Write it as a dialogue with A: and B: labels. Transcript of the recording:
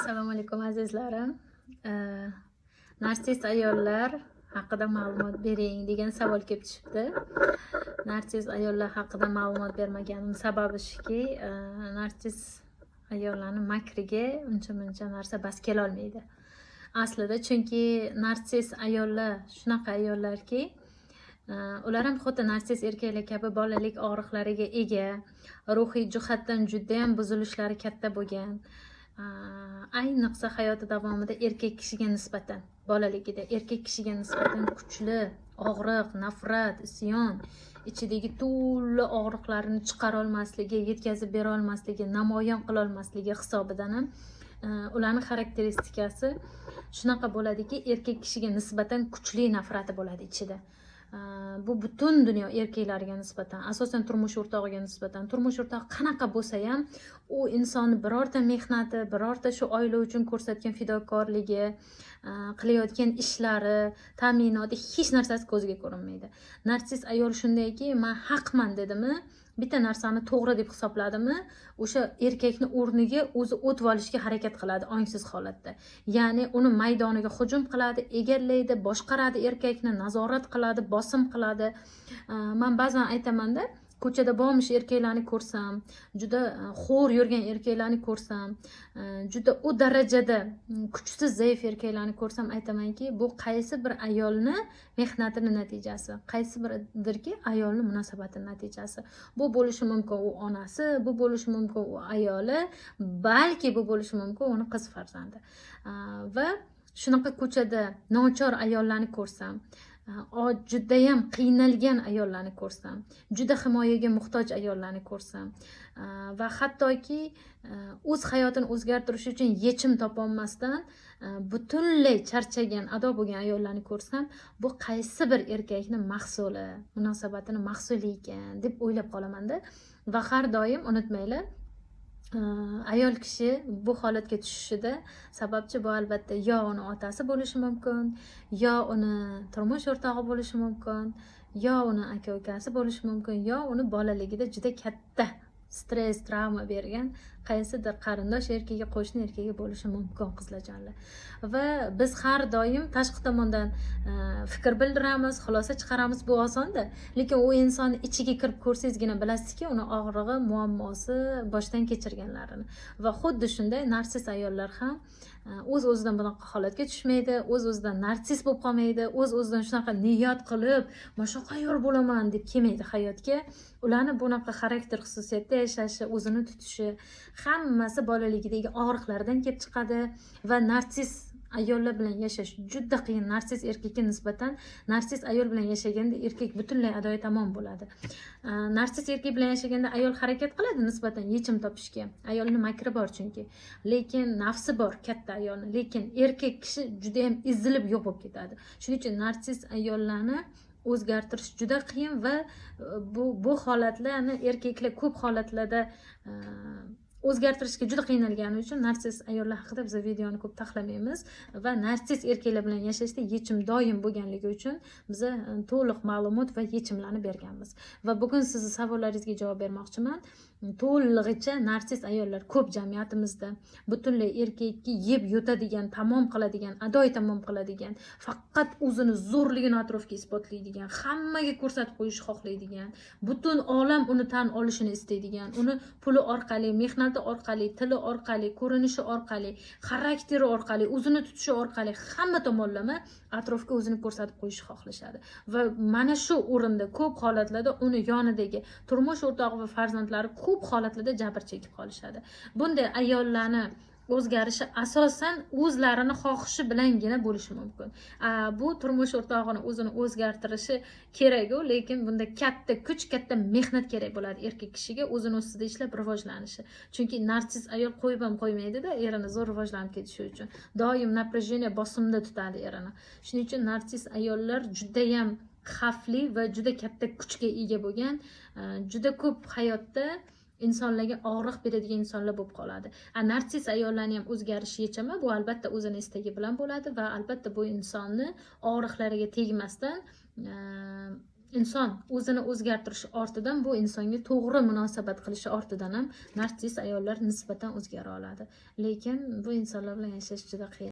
A: Assalomu alaykum azizlarim. Narsiz ayollar haqida ma'lumot bering degan savol kelib tushibdi. Narsiz ayollar haqida ma'lumot bermaganim sababi shuki, narsiz ayollarning makriga uncha narsa bas kela olmaydi. Aslida chunki narsiz ayollar shunaqa ayollarki, ular ham xuddi narsiz erkaklar kabi bolalik og'riqlariga ega, ruhiy jihatdan juda ham buzilishlari katta bo'lgan. Ayniqsa hayoti davomida erkak kishiga nisbatan, bolaligida erkak kishiga nisbatan kuchli og'riq, nafrat, isyon, ichidagi to'la og'riqlarini chiqara olmasligi, yetkazib bera olmasligi, namoyon qila olmasligi hisobidan ham ularning xarakteristikasi shunaqa bo'ladiki, erkak kishiga nisbatan kuchli nafrati bo'ladi ichida. Bu butun dunyo erkaklariga nisbatan, asosan turmush o'rtog'iga nisbatan. Turmush o'rtog'i qanaqa bo'lsa ham, u insonni birorta mehnati, birorta shu oila uchun ko'rsatgan fidokorligi, qilayotgan ishlari, ta'minoti, hech narsasi ko'ziga ko'rinmaydi. Narsiz ayol shundayki, men haqman dedimi, bitta narsani to'g'ri deb hisobladimi, o'sha erkakni o'rniga o'zi o'tib olishga harakat qiladi ongsiz holatda. Ya'ni uni maydoniga hujum qiladi, egallaydi, boshqaradi, erkakni nazorat qiladi, bosim qiladi. Men ba'zan aytaman-da, ko'chada bo'lmish erkaklarni ko'rsam, juda xo'r yurgan erkaklarni ko'rsam, juda u darajada kuchsiz, zaif erkaklarni ko'rsam, aytamanki, bu qaysi bir ayolni mehnatini natijasi, qaysi birdirki ayolni munosabatini natijasi. Bu bo'lishi mumkin u onasi, bu bo'lishi mumkin u ayoli, balki bu bo'lishi mumkin uni qiz farzandi. Va shunaqa ko'chada nochor ayollarni ko'rsam, judayam qiynalgan ayollarni ko'rsam, juda himoyaga muhtoj ayollarni ko'rsam va hattoki o'z hayotini o'zgartirish uchun yechim topolmasdan butunlay charchagan, ado bo'lgan ayollarni ko'rsam, bu qaysi bir erkakni mahsuli, munosabatini mahsuli ekan deb o'ylab qolaman-da. Va har doim unutmanglar, ayol kishi bu holatga tushishida sababchi bu albatta yo uni otasi bo'lishi mumkin, yo uni turmush o'rtog'i bo'lishi mumkin, yo uni aka-ukasi bo'lishi mumkin, yo uni bolaligida juda katta stress, travma bergan qaysidir qarindosh erkagi, qo'shni erkagi bo'lishi mumkin qizlarjonlar. Va biz har doim tashqi tomondan fikr bildiramiz, xulosa chiqaramiz, bu osonda. Lekin u insonni ichiga kirib ko'rsangizgina bilasizki, uni og'rig'i, muammosi, boshdan kechirganlarini. Va xuddi shunday narsiz ayollar ham o'z-o'zidan bunaqa holatga tushmaydi, o'z-o'zidan narsiz bo'lib qolmaydi, o'z-o'zidan shunaqa niyat qilib, "Men shunaqa ayol bo'laman" deb kelmaydi hayotga. Ularni bunaqa xarakter xususiyatda yashashi, o'zini tutishi, hammasi bolaligidagi og'riqlardan kelib chiqadi va narsiz ayollar bilan yashash juda qiyin. Narsiz erkakka nisbatan narsiz ayol bilan yashaganda erkak butunlay adoyi tamom bo'ladi. Narsiz erkak bilan yashaganda ayol harakat qiladi nisbatan yechim topishga. Ayolning makri bor chunki. Lekin nafsi bor katta ayolning. Lekin erkak kishi juda ham ezilib yo'q bo'lib ketadi. Shuning uchun narsiz ayollarni o'zgartirish juda qiyin va bu holatlarni erkaklar ko'p holatlarda o'zgartirishga juda qiynalgani uchun narsiz ayollar haqida biz videoni ko'p taxlamaymiz va narsiz erkaklar bilan yashashda yechim doim bo'lganligi uchun biz to'liq ma'lumot va yechimlarni berganmiz. Va bugun sizning savollaringizga javob bermoqchiman. To'lig'icha narsiz ayollar ko'p jamiyatimizda, butunlay erkakka yeb yutadigan, tamom qiladigan, adoy tamom qiladigan, faqat o'zini zo'rligini atrofga isbotlaydigan, hammaga ko'rsatib qo'yishni xohlaydigan, butun olam uni tan olishini istaydigan, uni puli orqali, mehnati orqali, tili orqali, ko'rinishi orqali, xarakteri orqali, o'zini tutishi orqali hamma tomonlama atrofga o'zini ko'rsatib qo'yishni xohlashadi. Va mana shu o'rinda ko'p holatlarda uni yonidagi turmush o'rtog'i va farzandlari ko'p holatlarda jabr chekib qolishadi. Bunday ayollarni o'zgarishi asosan o'zlarini xohishi bilangina bo'lishi mumkin. Bu turmush o'rtog'ini o'zini o'zgartirishi kerak-ku, lekin bunda katta kuch, katta mehnat kerak bo'ladi erkak kishiga o'zini ustida ishlab rivojlanishi. Chunki narsiz ayol qo'yib ham qo'ymaydi-da erini zo'r rivojlanib ketishi uchun. Doim напряжение bosimda tutadi erini. Shuning uchun narsiz ayollar juda ham xavfli va juda katta kuchga ega bo'lgan, juda ko'p hayotda insonlarga og'riq beradigan insonlar bo'lib qoladi. Narsiz ayollarning ham o'zgarish yechimi bu albatta o'zini istagi bilan bo'ladi va albatta bu insonni og'riqlariga tegmasdan inson o'zini o'zgartirishi ortidan bu insonga to'g'ri munosabat qilishi ortidan ham narsist ayollar nisbatan o'zgara oladi. Lekin bu insonlar bilan yashash juda qiyin.